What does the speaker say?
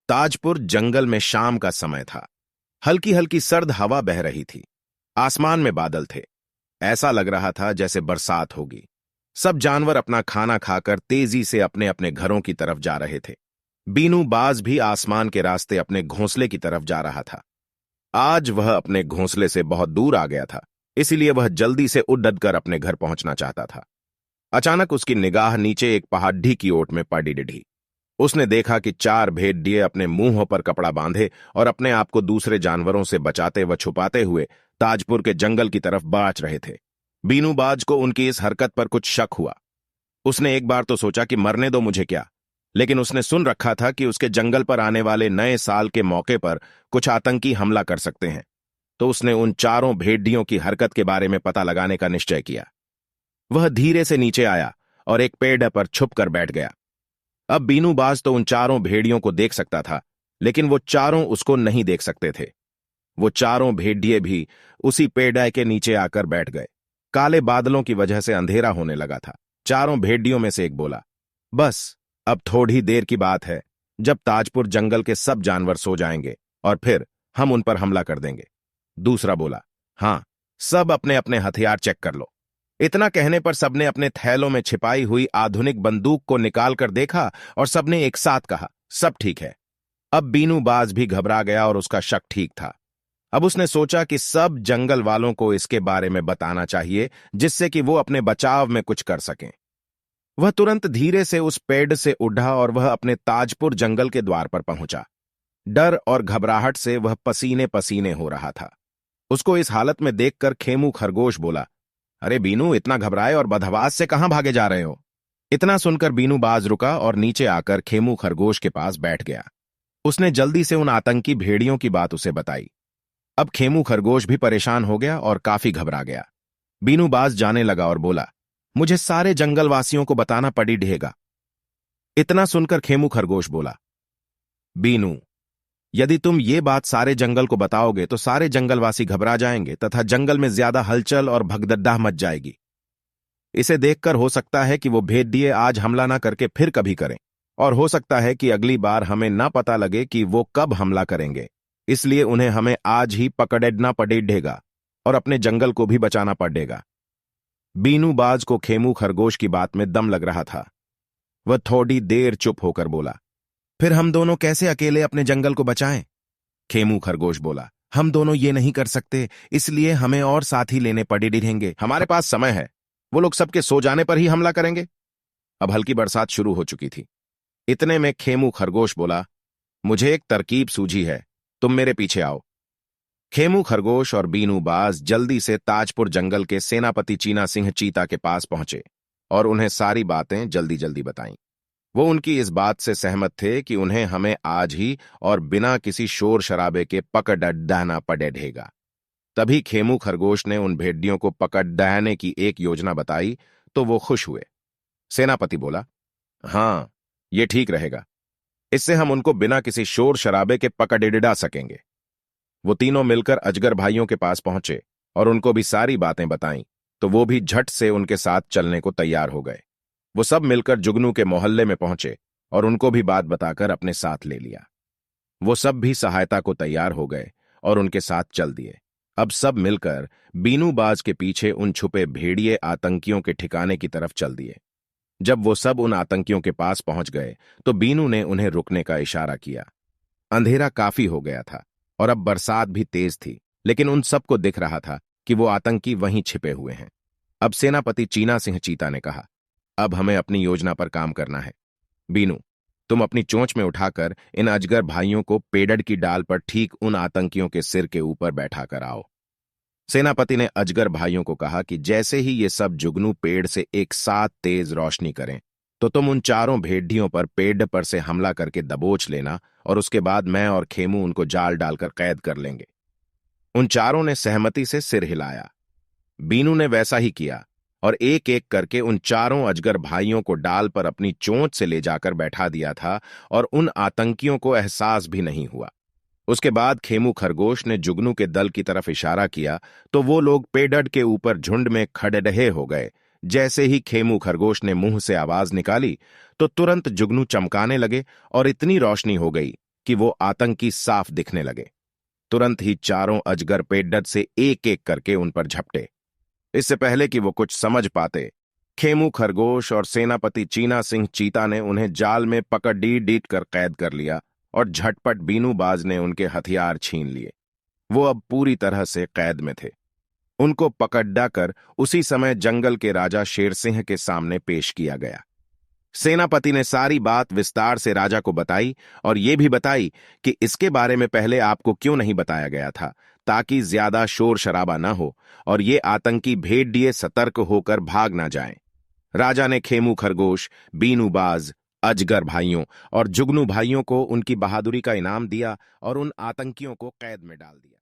ताजपुर जंगल में शाम का समय था। हल्की हल्की सर्द हवा बह रही थी। आसमान में बादल थे। ऐसा लग रहा था जैसे बरसात होगी। सब जानवर अपना खाना खाकर तेजी से अपने अपने घरों की तरफ जा रहे थे। बीनू बाज भी आसमान के रास्ते अपने घोंसले की तरफ जा रहा था। आज वह अपने घोंसले से बहुत दूर आ गया था, इसीलिए वह जल्दी से उड़ कर अपने घर पहुंचना चाहता था। अचानक उसकी निगाह नीचे एक पहाड़ी की ओट में पड़ी डिढ़ी। उसने देखा कि 4 भेड़िए अपने मुंहों पर कपड़ा बांधे और अपने आप को दूसरे जानवरों से बचाते व छुपाते हुए ताजपुर के जंगल की तरफ बाच रहे थे। बीनू बाज को उनकी इस हरकत पर कुछ शक हुआ। उसने एक बार तो सोचा कि मरने दो मुझे क्या, लेकिन उसने सुन रखा था कि उसके जंगल पर आने वाले नए साल के मौके पर कुछ आतंकी हमला कर सकते हैं। तो उसने उन 4 भेड़ियों की हरकत के बारे में पता लगाने का निश्चय किया। वह धीरे से नीचे आया और एक पेड़ पर छुप कर बैठ गया। अब बीनू बाज तो उन 4 भेड़ियों को देख सकता था, लेकिन वो 4 उसको नहीं देख सकते थे। वो 4 भेड़िए भी उसी पेड़ के नीचे आकर बैठ गए। काले बादलों की वजह से अंधेरा होने लगा था। 4 भेड़ियों में से एक बोला, बस अब थोड़ी देर की बात है जब ताजपुर जंगल के सब जानवर सो जाएंगे और फिर हम उन पर हमला कर देंगे। दूसरा बोला, हाँ, सब अपने अपने हथियार चेक कर लो। इतना कहने पर सबने अपने थैलों में छिपाई हुई आधुनिक बंदूक को निकालकर देखा और सबने एक साथ कहा, सब ठीक है। अब बीनू बाज भी घबरा गया और उसका शक ठीक था। अब उसने सोचा कि सब जंगल वालों को इसके बारे में बताना चाहिए, जिससे कि वो अपने बचाव में कुछ कर सकें। वह तुरंत धीरे से उस पेड़ से उड़ा और वह अपने ताजपुर जंगल के द्वार पर पहुंचा। डर और घबराहट से वह पसीने पसीने हो रहा था। उसको इस हालत में देखकर खेमू खरगोश बोला, अरे बीनू, इतना घबराए और बदहवास से कहां भागे जा रहे हो? इतना सुनकर बीनू बाज रुका और नीचे आकर खेमू खरगोश के पास बैठ गया। उसने जल्दी से उन आतंकी भेड़ियों की बात उसे बताई। अब खेमू खरगोश भी परेशान हो गया और काफी घबरा गया। बीनू बाज जाने लगा और बोला, मुझे सारे जंगलवासियों को बताना पड़ी ढेगा। इतना सुनकर खेमू खरगोश बोला, बीनू, यदि तुम ये बात सारे जंगल को बताओगे तो सारे जंगलवासी घबरा जाएंगे तथा जंगल में ज्यादा हलचल और भगदड़ मच जाएगी। इसे देखकर हो सकता है कि वो भेड़िए आज हमला ना करके फिर कभी करें, और हो सकता है कि अगली बार हमें ना पता लगे कि वो कब हमला करेंगे। इसलिए उन्हें हमें आज ही पकड़ना पड़ेगा और अपने जंगल को भी बचाना पड़ेगा। बीनू बाज को खेमू खरगोश की बात में दम लग रहा था। वह थोड़ी देर चुप होकर बोला, फिर हम दोनों कैसे अकेले अपने जंगल को बचाएं? खेमू खरगोश बोला, हम दोनों ये नहीं कर सकते, इसलिए हमें और साथी लेने पड़ेंगे। हमारे पास समय है, वो लोग सबके सो जाने पर ही हमला करेंगे। अब हल्की बरसात शुरू हो चुकी थी। इतने में खेमू खरगोश बोला, मुझे एक तरकीब सूझी है, तुम मेरे पीछे आओ। खेमू खरगोश और बीनू बाज जल्दी से ताजपुर जंगल के सेनापति चीना सिंह चीता के पास पहुंचे और उन्हें सारी बातें जल्दी जल्दी बताईं। वो उनकी इस बात से सहमत थे कि उन्हें हमें आज ही और बिना किसी शोर शराबे के पकड़ना पड़ेगा। तभी खेमू खरगोश ने उन भेड़ियों को पकड़ने की एक योजना बताई तो वो खुश हुए। सेनापति बोला, हाँ, ये ठीक रहेगा। इससे हम उनको बिना किसी शोर शराबे के पकड़ सकेंगे। वो तीनों मिलकर अजगर भाइयों के पास पहुंचे और उनको भी सारी बातें बताईं, तो वो भी झट से उनके साथ चलने को तैयार हो गए। वो सब मिलकर जुगनू के मोहल्ले में पहुंचे और उनको भी बात बताकर अपने साथ ले लिया। वो सब भी सहायता को तैयार हो गए और उनके साथ चल दिए। अब सब मिलकर बीनू बाज के पीछे उन छुपे भेड़िए आतंकियों के ठिकाने की तरफ चल दिए। जब वो सब उन आतंकियों के पास पहुंच गए तो बीनू ने उन्हें रुकने का इशारा किया। अंधेरा काफी हो गया था और अब बरसात भी तेज थी, लेकिन उन सबको दिख रहा था कि वो आतंकी वहीं छिपे हुए हैं। अब सेनापति चीना सिंह चीता ने कहा, अब हमें अपनी योजना पर काम करना है। बीनू, तुम अपनी चोंच में उठाकर इन अजगर भाइयों को पेड़ की डाल पर ठीक उन आतंकियों के सिर के ऊपर बैठा कर आओ। सेनापति ने अजगर भाइयों को कहा कि जैसे ही ये सब जुगनू पेड़ से एक साथ तेज रोशनी करें तो तुम उन 4 भेड़ियों पर पेड़ पर से हमला करके दबोच लेना और उसके बाद मैं और खेमू उनको जाल डालकर कैद कर लेंगे। उन 4 ने सहमति से सिर हिलाया। बीनू ने वैसा ही किया और एक एक करके उन 4 अजगर भाइयों को डाल पर अपनी चोंच से ले जाकर बैठा दिया था और उन आतंकियों को एहसास भी नहीं हुआ। उसके बाद खेमू खरगोश ने जुगनू के दल की तरफ इशारा किया तो वो लोग पेड़ के ऊपर झुंड में खड़े हो गए। जैसे ही खेमू खरगोश ने मुंह से आवाज निकाली तो तुरंत जुगनू चमकाने लगे और इतनी रोशनी हो गई कि वो आतंकी साफ दिखने लगे। तुरंत ही चारों अजगर पेड्डर से एक एक करके उन पर झपटे। इससे पहले कि वो कुछ समझ पाते, खेमू खरगोश और सेनापति चीना सिंह चीता ने उन्हें जाल में पकड़ डीट कर कैद कर लिया और झटपट बीनूबाज ने उनके हथियार छीन लिए। वो अब पूरी तरह से कैद में थे। उनको पकड़ कर उसी समय जंगल के राजा शेरसिंह के सामने पेश किया गया। सेनापति ने सारी बात विस्तार से राजा को बताई और ये भी बताई कि इसके बारे में पहले आपको क्यों नहीं बताया गया था, ताकि ज्यादा शोर शराबा न हो और ये आतंकी भेड़िए सतर्क होकर भाग ना जाएं। राजा ने खेमू खरगोश, बीनूबाज, अजगर भाइयों और जुगनू भाइयों को उनकी बहादुरी का इनाम दिया और उन आतंकियों को कैद में डाल दिया।